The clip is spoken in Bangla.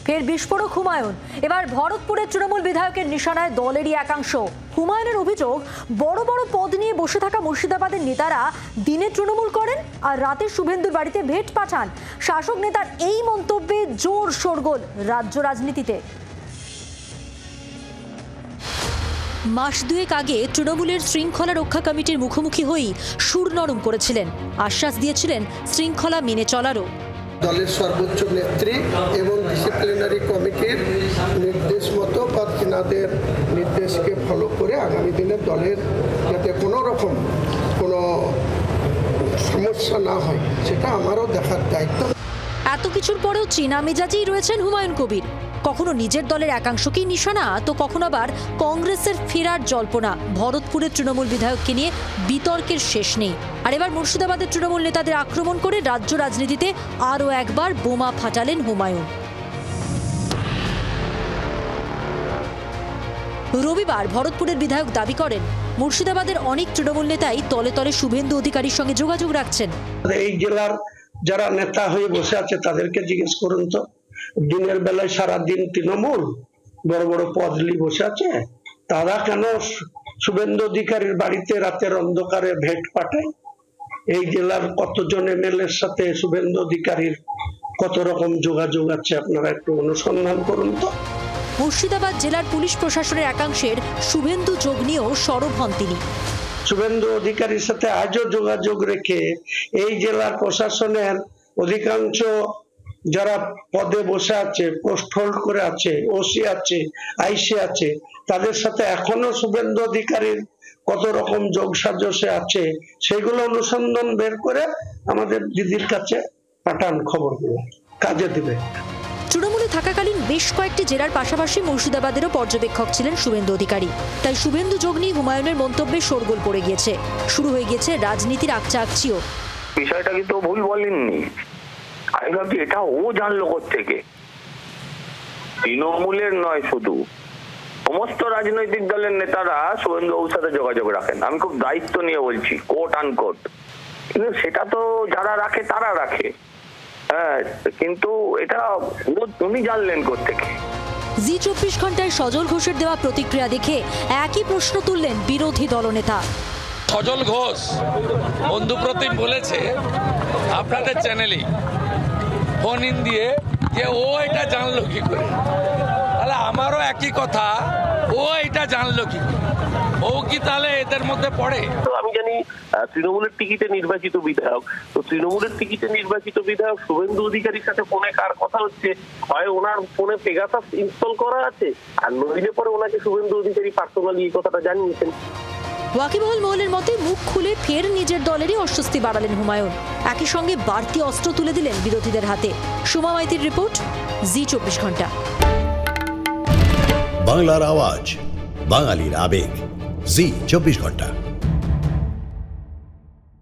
ফের বিস্ফোরক হুমায়ুন। এবার ভরতপুরের তৃণমূল বিধায়কের নিশানায় দলেরই একাংশ। হুমায়ুনের অভিযোগ, বড় বড় পদ নিয়ে বসে থাকা মুর্শিদাবাদের নেতারা দিনে তৃণমূল করেন আর রাতে শুভেন্দুর বাড়িতে ভেট পাঠান। শাসক নেতার এই মন্তব্যে জোর শোরগোল রাজ্য রাজনীতিতে। মাস দুয়েক আগে তৃণমূলের শৃঙ্খলা রক্ষা কমিটির মুখোমুখি হয়েই সুর নরম করেছিলেন, আশ্বাস দিয়েছিলেন শৃঙ্খলা মেনে চলারও। দলের সর্বোচ্চ নেত্রী এবং ডিসিপ্লিনারি কমিটির নির্দেশ মতো বা তিনাদের নির্দেশকে ফলো করে আগামী দিনে দলের যাতে কোনো রকম কোনো সমস্যা না হয় সেটা আমারও দেখার দায়িত্ব। এত কিছুর পরেও চীনা মেজাজেই রয়েছেন হুমায়ুন কবির। কখনো নিজের দলের একাংশকেই নিশানা, তো কখনো আবার কংগ্রেসের ফেরার জল্পনা। ভরতপুরের তৃণমূল বিধায়ককে নিয়ে বিতর্কের শেষ নেই। আর এবার মুর্শিদাবাদের তৃণমূল নেতাদের আক্রমণ করে রাজ্য রাজনীতিতে আরও একবার বোমা ফাটালেন হুমায়ুন। রবিবার ভরতপুরের বিধায়ক দাবি করেন, মুর্শিদাবাদের অনেক তৃণমূল নেতাই তলে তলে শুভেন্দু অধিকারীর সঙ্গে যোগাযোগ রাখছেন। এই জেলার যারা নেতা হয়ে বসে আছে তাদেরকে জিজ্ঞেস করুন তো, দিনের বেলায় সারাদিন তৃণমূল বড় বড় পদ নিয়ে বসে আছে, তারা কেন শুভেন্দু অধিকারীর বাড়িতে রাতের অন্ধকারে ভেট পাঠায়? এই জেলার কতজন এমএলএর সাথে শুভেন্দু অধিকারীর কত রকম যোগাযোগ আছে আপনারা একটু অনুসন্ধান করুন তো। মুর্শিদাবাদ জেলার পুলিশ প্রশাসনের একাংশের শুভেন্দু যোগ নিয়েও সরব হন তিনি। শুভেন্দু অধিকারীর সাথে আজও যোগাযোগ রেখে এই জেলার প্রশাসনের অধিকাংশ যারা পদে বসে আছে, পোস্ট হোল্ড করে আছে, ওসি আছে, আইসি আছে, তাদের সাথে এখনো শুভেন্দু অধিকারীর কত রকম যোগ সাজসে আছে সেগুলো অনুসন্ধান বের করে আমাদের দিদির কাছে পাঠান, খবরগুলো কাজে দিবে। তৃণমূলে থাকাকালীন বেশ কয়েকটি জেলার পাশাপাশি মুর্শিদাবাদেরও পর্যবেক্ষক ছিলেন শুভেন্দু অধিকারী। তাই শুভেন্দু যোগ নিয়ে হুমায়ুনের মন্তব্যে শোরগোল পড়ে গিয়েছে। শুরু হয়ে গেছে রাজনীতির আকচাকচিও। বিষয়টা কিন্তু ভুল বলেননি, আমি ভাবছি এটা ও জানলো কোত্থেকে। তৃণমূলের নয়, শুধু সমস্ত রাজনৈতিক দলের নেতারা শুভেন্দু বাবুর সাথে যোগাযোগ রাখেন। আমি খুব দায়িত্ব নিয়ে বলছি, কোট আনকোট। কিন্তু সেটা তো যারা রাখে তারা রাখে, হ্যাঁ, কিন্তু এটা উনি জানলেন কোত্থেকে। জি 24 ঘন্টায় সজল ঘোষের দেওয়া প্রতিক্রিয়া দেখে একই প্রশ্ন তুললেন বিরোধী দলনেতা। সজল ঘোষ বন্ধুপ্রতিম বলেছে আপনাদের চ্যানেলে ফোন ইন দিয়ে যে ও এটা জানলো কি করে। তাহলে আমারও একই কথা, ও এটা জানলো কি করে? ও কি তাহলে এদের মধ্যে পড়ে? তো আমি জানি তৃণমূলের টিকিটে নির্বাচিত বিধায়ক, তো তৃণমূলের টিকিটে নির্বাচিত বিধায়ক শুভেন্দু অধিকারীর সাথে ফোনে কার কথা হচ্ছে, হয় ওনার ফোনে পেগাসাস ইনস্টল করা আছে, আর নইলে পরে ওনাকে শুভেন্দু অধিকারী পার্সোনালি এই কথাটা জানিয়েছেন। ওয়াকিবহুল মহলের মতে মুখ খুলে ফের নিজের দলেরই অস্বস্তি বাড়ালেন হুমায়ুন। একই সঙ্গে বাড়তি অস্ত্র তুলে দিলেন বিরোধীদের হাতে। সুমা মাইতির রিপোর্ট, জি 24 ঘন্টা। বাংলার আওয়াজ, বাঙালির আবেগ, জি 24 ঘন্টা।